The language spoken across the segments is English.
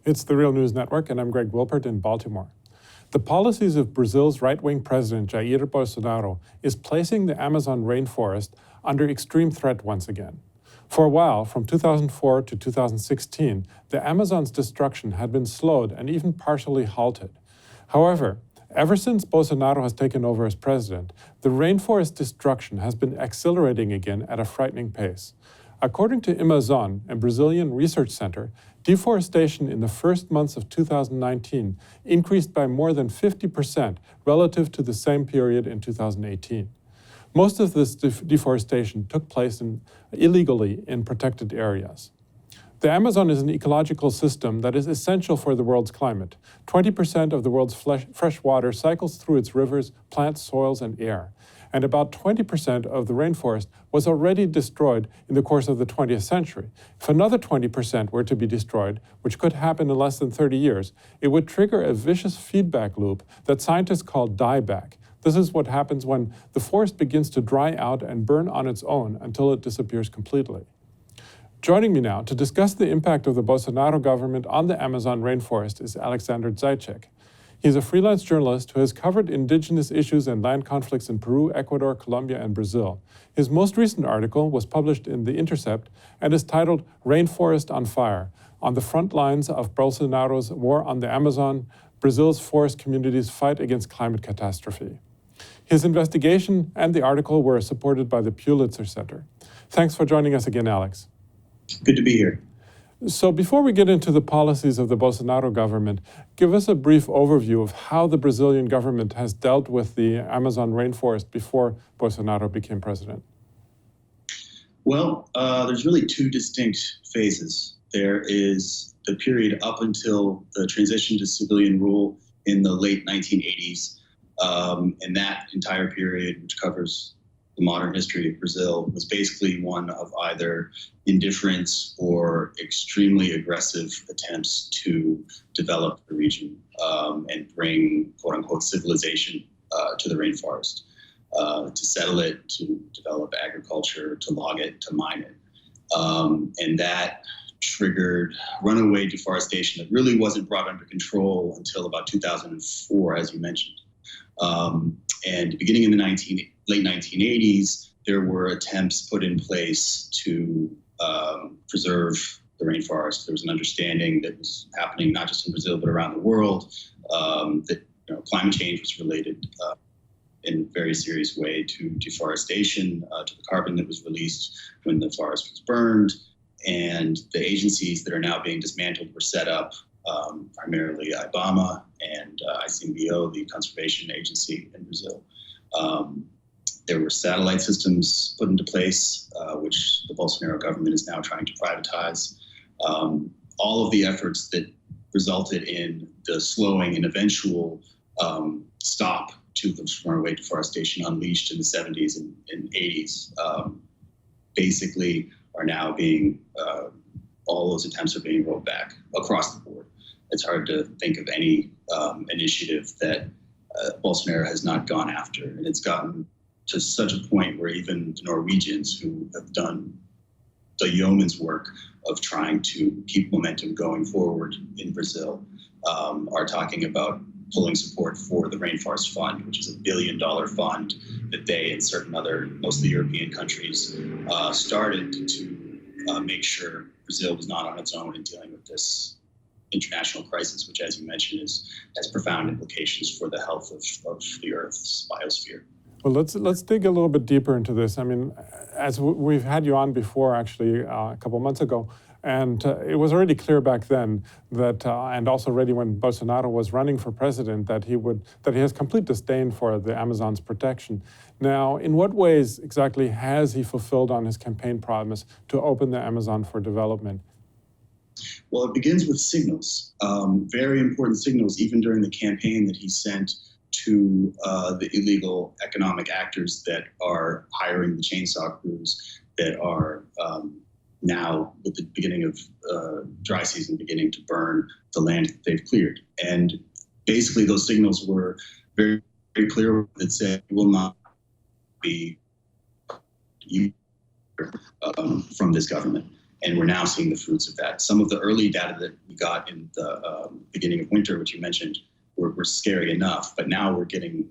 It's the Real News Network, and I'm Greg Wilpert in Baltimore. The policies of Brazil's right-wing president, Jair Bolsonaro, is placing the Amazon rainforest under extreme threat once again. For a while, from 2004 to 2016, the Amazon's destruction had been slowed and even partially halted. However, ever since Bolsonaro has taken over as president, the rainforest destruction has been accelerating again at a frightening pace. According to Amazon, a Brazilian research center, deforestation in the first months of 2019 increased by more than 50% relative to the same period in 2018. Most of this deforestation took place illegally in protected areas. The Amazon is an ecological system that is essential for the world's climate. 20% of the world's fresh water cycles through its rivers, plants, soils, and air. And about 20% of the rainforest was already destroyed in the course of the 20th century. If another 20% were to be destroyed, which could happen in less than 30 years, it would trigger a vicious feedback loop that scientists call dieback. This is what happens when the forest begins to dry out and burn on its own until it disappears completely. Joining me now to discuss the impact of the Bolsonaro government on the Amazon rainforest is Alexander Zaitchik. He's a freelance journalist who has covered indigenous issues and land conflicts in Peru, Ecuador, Colombia, and Brazil. His most recent article was published in The Intercept and is titled Rainforest on Fire: On the Front Lines of Bolsonaro's War on the Amazon, Brazil's Forest Communities Fight Against Climate Catastrophe. His investigation and the article were supported by the Pulitzer Center. Thanks for joining us again, Alex. Good to be here. So before we get into the policies of the Bolsonaro government, give us a brief overview of how the Brazilian government has dealt with the Amazon rainforest before Bolsonaro became president. Well, there's really two distinct phases. There is the period up until the transition to civilian rule in the late 1980s. And that entire period, which covers the modern history of Brazil, was basically one of either indifference or extremely aggressive attempts to develop the region and bring, quote unquote, civilization to the rainforest, to settle it, to develop agriculture, to log it, to mine it. And that triggered runaway deforestation that really wasn't brought under control until about 2004, as you mentioned. And beginning in the late 1980s, there were attempts put in place to preserve the rainforest. There was an understanding that was happening not just in Brazil, but around the world, that climate change was related in a very serious way to deforestation, to the carbon that was released when the forest was burned. And the agencies that are now being dismantled were set up, primarily IBAMA and ICMBio, the conservation agency in Brazil. There were satellite systems put into place, which the Bolsonaro government is now trying to privatize. All of the efforts that resulted in the slowing and eventual stop to the runaway deforestation unleashed in the 70s and 80s basically are now being, all those attempts are being rolled back across the board. It's hard to think of any initiative that Bolsonaro has not gone after. And it's gotten to such a point where even the Norwegians, who have done the yeoman's work of trying to keep momentum going forward in Brazil, are talking about pulling support for the Rainforest Fund, which is $1 billion fund that they and certain other, mostly European countries, started to make sure Brazil was not on its own in dealing with this international crisis, which, as you mentioned, has profound implications for the health of the Earth's biosphere. Well, let's dig a little bit deeper into this. I mean, as we've had you on before, actually, a couple months ago, and it was already clear back then that, and also already when Bolsonaro was running for president, that he has complete disdain for the Amazon's protection. Now, in what ways exactly has he fulfilled on his campaign promise to open the Amazon for development? Well, it begins with signals, very important signals, even during the campaign that he sent to the illegal economic actors that are hiring the chainsaw crews, that are now, with the beginning of dry season, beginning to burn the land that they've cleared. And basically those signals were very, very clear that said, we will not be from this government. And we're now seeing the fruits of that. Some of the early data that we got in the beginning of winter, which you mentioned, were scary enough. But now we're getting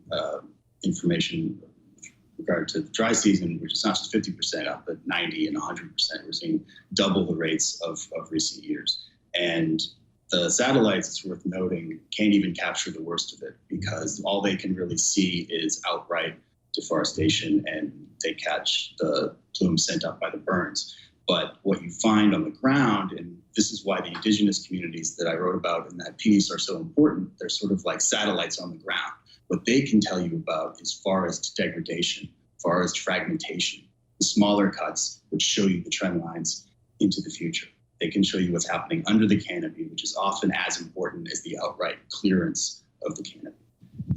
information with regard to the dry season, which is not just 50% up, but 90 and 100%. We're seeing double the rates of recent years. And the satellites, it's worth noting, can't even capture the worst of it because all they can really see is outright deforestation, and they catch the plume sent up by the burns. But what you find on the ground, and this is why the indigenous communities that I wrote about in that piece are so important, they're sort of like satellites on the ground. What they can tell you about is forest degradation, forest fragmentation, the smaller cuts, which show you the trend lines into the future. They can show you what's happening under the canopy, which is often as important as the outright clearance of the canopy.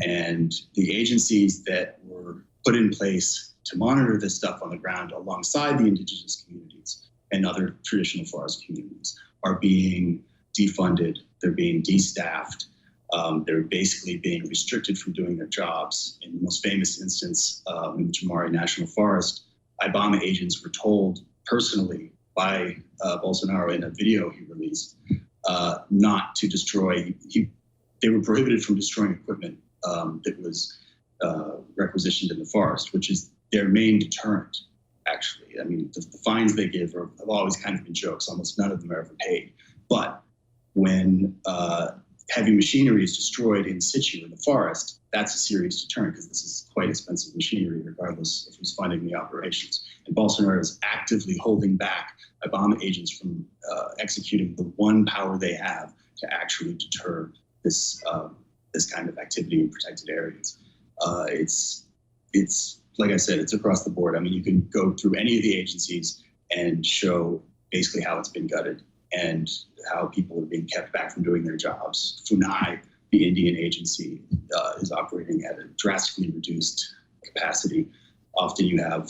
And the agencies that were put in place to monitor this stuff on the ground alongside the indigenous communities and other traditional forest communities are being defunded, they're being destaffed, they're basically being restricted from doing their jobs. In the most famous instance, in the Jamari National Forest, IBAMA agents were told personally by Bolsonaro in a video he released not to destroy, they were prohibited from destroying equipment that was requisitioned in the forest, which is their main deterrent, actually. I mean, the fines they give have always kind of been jokes. Almost none of them are ever paid. But when heavy machinery is destroyed in situ in the forest, that's a serious deterrent because this is quite expensive machinery, regardless of who's funding the operations. And Bolsonaro is actively holding back IBAMA agents from executing the one power they have to actually deter this kind of activity in protected areas. It's like I said, it's across the board. I mean, you can go through any of the agencies and show basically how it's been gutted and how people are being kept back from doing their jobs. FUNAI, the Indian agency, is operating at a drastically reduced capacity. Often you have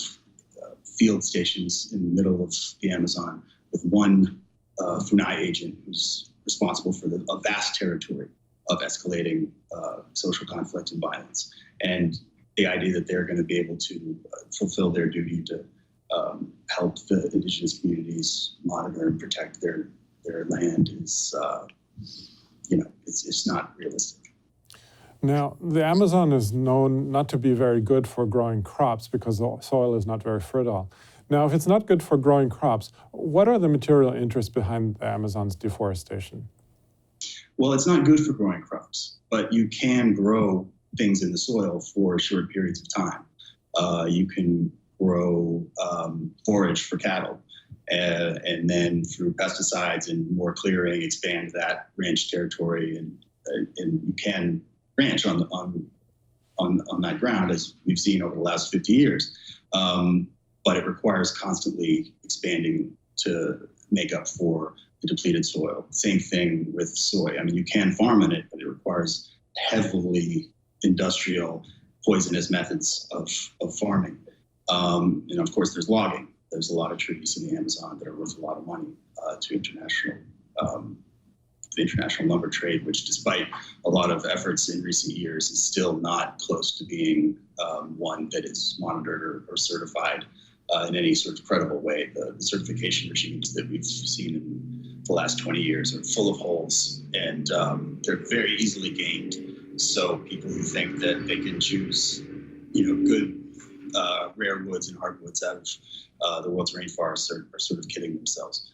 field stations in the middle of the Amazon with one FUNAI agent who's responsible for a vast territory of escalating social conflict and violence. And the idea that they're going to be able to fulfill their duty to help the indigenous communities monitor and protect their land is, it's not realistic. Now, the Amazon is known not to be very good for growing crops because the soil is not very fertile. Now, if it's not good for growing crops, what are the material interests behind the Amazon's deforestation? Well, it's not good for growing crops, but you can grow things in the soil for short periods of time. You can grow forage for cattle, and then through pesticides and more clearing, expand that ranch territory, and you can ranch on that ground, as we've seen over the last 50 years. But it requires constantly expanding to make up for the depleted soil. Same thing with soy. I mean, you can farm in it, but it requires heavily industrial, poisonous methods of farming. And of course, there's logging. There's a lot of trees in the Amazon that are worth a lot of money to the international lumber trade, which despite a lot of efforts in recent years is still not close to being one that is monitored or certified in any sort of credible way. The certification regimes that we've seen in the last 20 years are full of holes, and they're very easily gained. So people who think that they can choose, good rare woods and hardwoods out of the world's rainforests are sort of kidding themselves.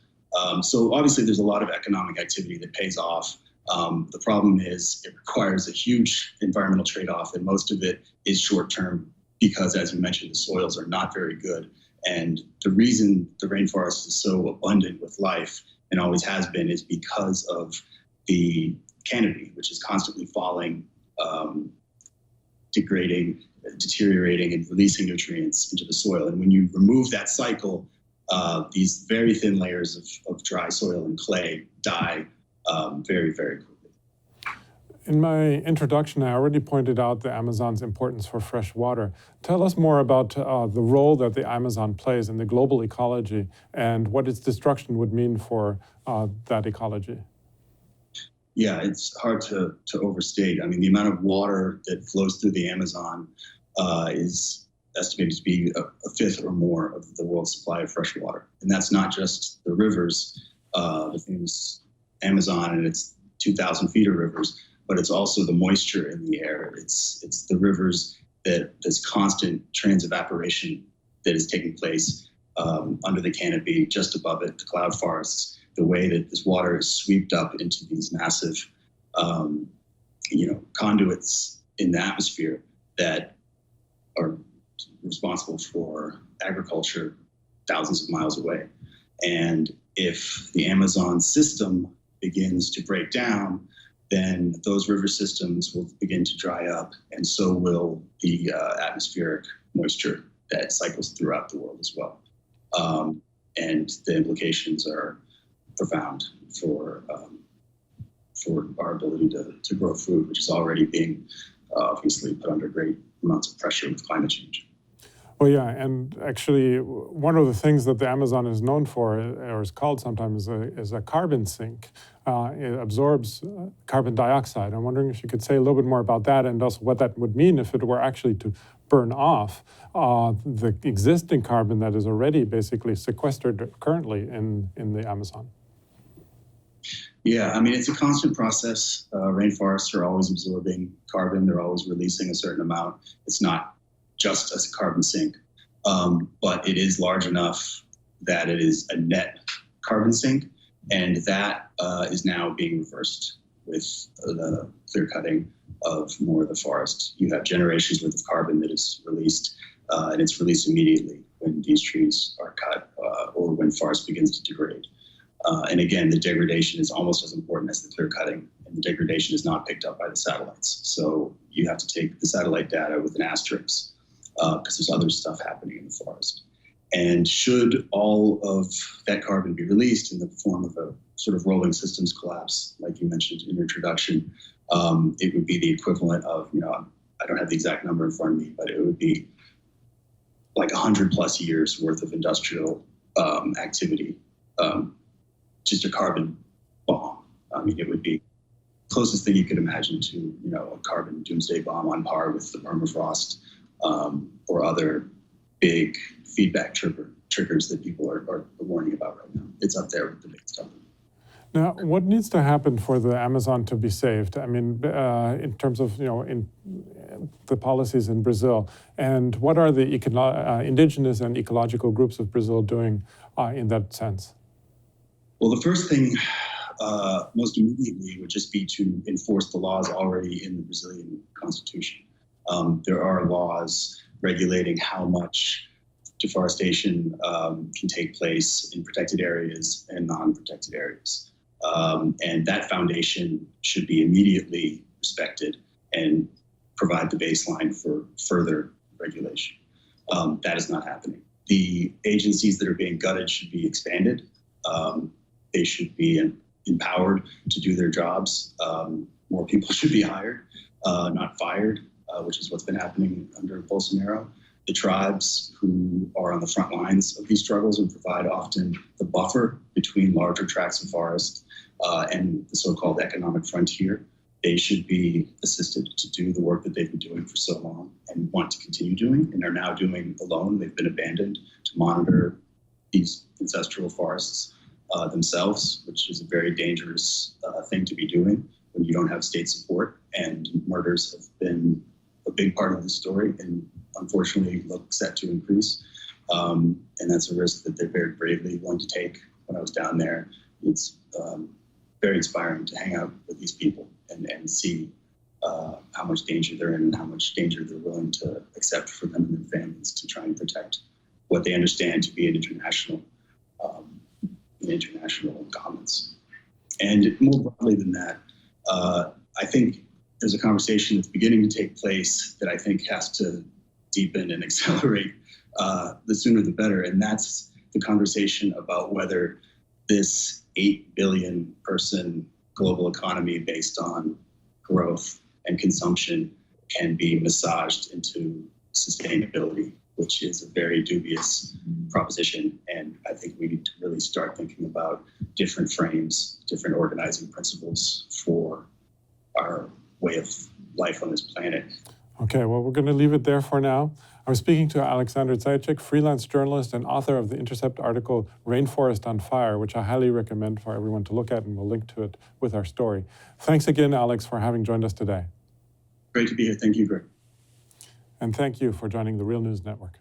So obviously there's a lot of economic activity that pays off. The problem is it requires a huge environmental trade-off, and most of it is short-term because, as you mentioned, the soils are not very good. And the reason the rainforest is so abundant with life, and always has been, is because of the canopy, which is constantly falling, degrading, deteriorating, and releasing nutrients into the soil. And when you remove that cycle, these very thin layers of dry soil and clay die very, very quickly. In my introduction, I already pointed out the Amazon's importance for fresh water. Tell us more about the role that the Amazon plays in the global ecology and what its destruction would mean for that ecology. Yeah, it's hard to overstate. I mean, the amount of water that flows through the Amazon is estimated to be a fifth or more of the world's supply of fresh water. And that's not just the rivers, the famous Amazon and its 2,000 feet of rivers, but it's also the moisture in the air. It's the rivers that this constant transevaporation that is taking place under the canopy, just above it, the cloud forests, the way that this water is swept up into these massive, conduits in the atmosphere that are responsible for agriculture thousands of miles away. And if the Amazon system begins to break down, then those river systems will begin to dry up, and so will the atmospheric moisture that cycles throughout the world as well. And the implications are profound for our ability to grow food, which is already being obviously put under great amounts of pressure with climate change. Well, yeah, and actually, one of the things that the Amazon is known for, or is called sometimes, is a carbon sink. It absorbs carbon dioxide. I'm wondering if you could say a little bit more about that, and also what that would mean if it were actually to burn off the existing carbon that is already basically sequestered currently in the Amazon. Yeah, I mean, it's a constant process. Rainforests are always absorbing carbon. They're always releasing a certain amount. It's not just as a carbon sink, but it is large enough that it is a net carbon sink, and that is now being reversed with the clear cutting of more of the forest. You have generations worth of carbon that is released, and it's released immediately when these trees are cut or when forest begins to degrade. And again, the degradation is almost as important as the clear cutting, and the degradation is not picked up by the satellites. So you have to take the satellite data with an asterisk, because there's other stuff happening in the forest. And should all of that carbon be released in the form of a sort of rolling systems collapse, like you mentioned in your introduction, it would be the equivalent of, I don't have the exact number in front of me, but it would be like 100 plus years worth of industrial activity, just a carbon bomb. I mean, it would be closest thing you could imagine to, a carbon doomsday bomb on par with the permafrost, or other big feedback triggers that people are warning about right now. It's up there with the big stuff. Now, what needs to happen for the Amazon to be saved? I mean, in terms of, in the policies in Brazil, and what are the indigenous and ecological groups of Brazil doing in that sense? Well, the first thing most immediately would just be to enforce the laws already in the Brazilian constitution. There are laws regulating how much deforestation can take place in protected areas and non-protected areas. And that foundation should be immediately respected and provide the baseline for further regulation. That is not happening. The agencies that are being gutted should be expanded. They should be empowered to do their jobs. More people should be hired, not fired, which is what's been happening under Bolsonaro. The tribes who are on the front lines of these struggles and provide often the buffer between larger tracts of forest and the so-called economic frontier, they should be assisted to do the work that they've been doing for so long and want to continue doing and are now doing alone. They've been abandoned to monitor these ancestral forests themselves, which is a very dangerous thing to be doing when you don't have state support. And murders have been a big part of the story and unfortunately look set to increase. And that's a risk that they're very bravely willing to take. When I was down there, it's very inspiring to hang out with these people and see how much danger they're in and how much danger they're willing to accept for them and their families to try and protect what they understand to be an international commons. And more broadly than that, I think there's a conversation that's beginning to take place that I think has to deepen and accelerate the sooner the better. And that's the conversation about whether this 8 billion person global economy based on growth and consumption can be massaged into sustainability, which is a very dubious proposition. And I think we need to really start thinking about different frames, different organizing principles for our way of life on this planet. Okay, well, we're going to leave it there for now. I'm speaking to Alexander Zaitchik, freelance journalist and author of the Intercept article Rainforest on Fire, which I highly recommend for everyone to look at, and we'll link to it with our story. Thanks again, Alex, for having joined us today. Great to be here. Thank you, Greg. And thank you for joining the Real News Network.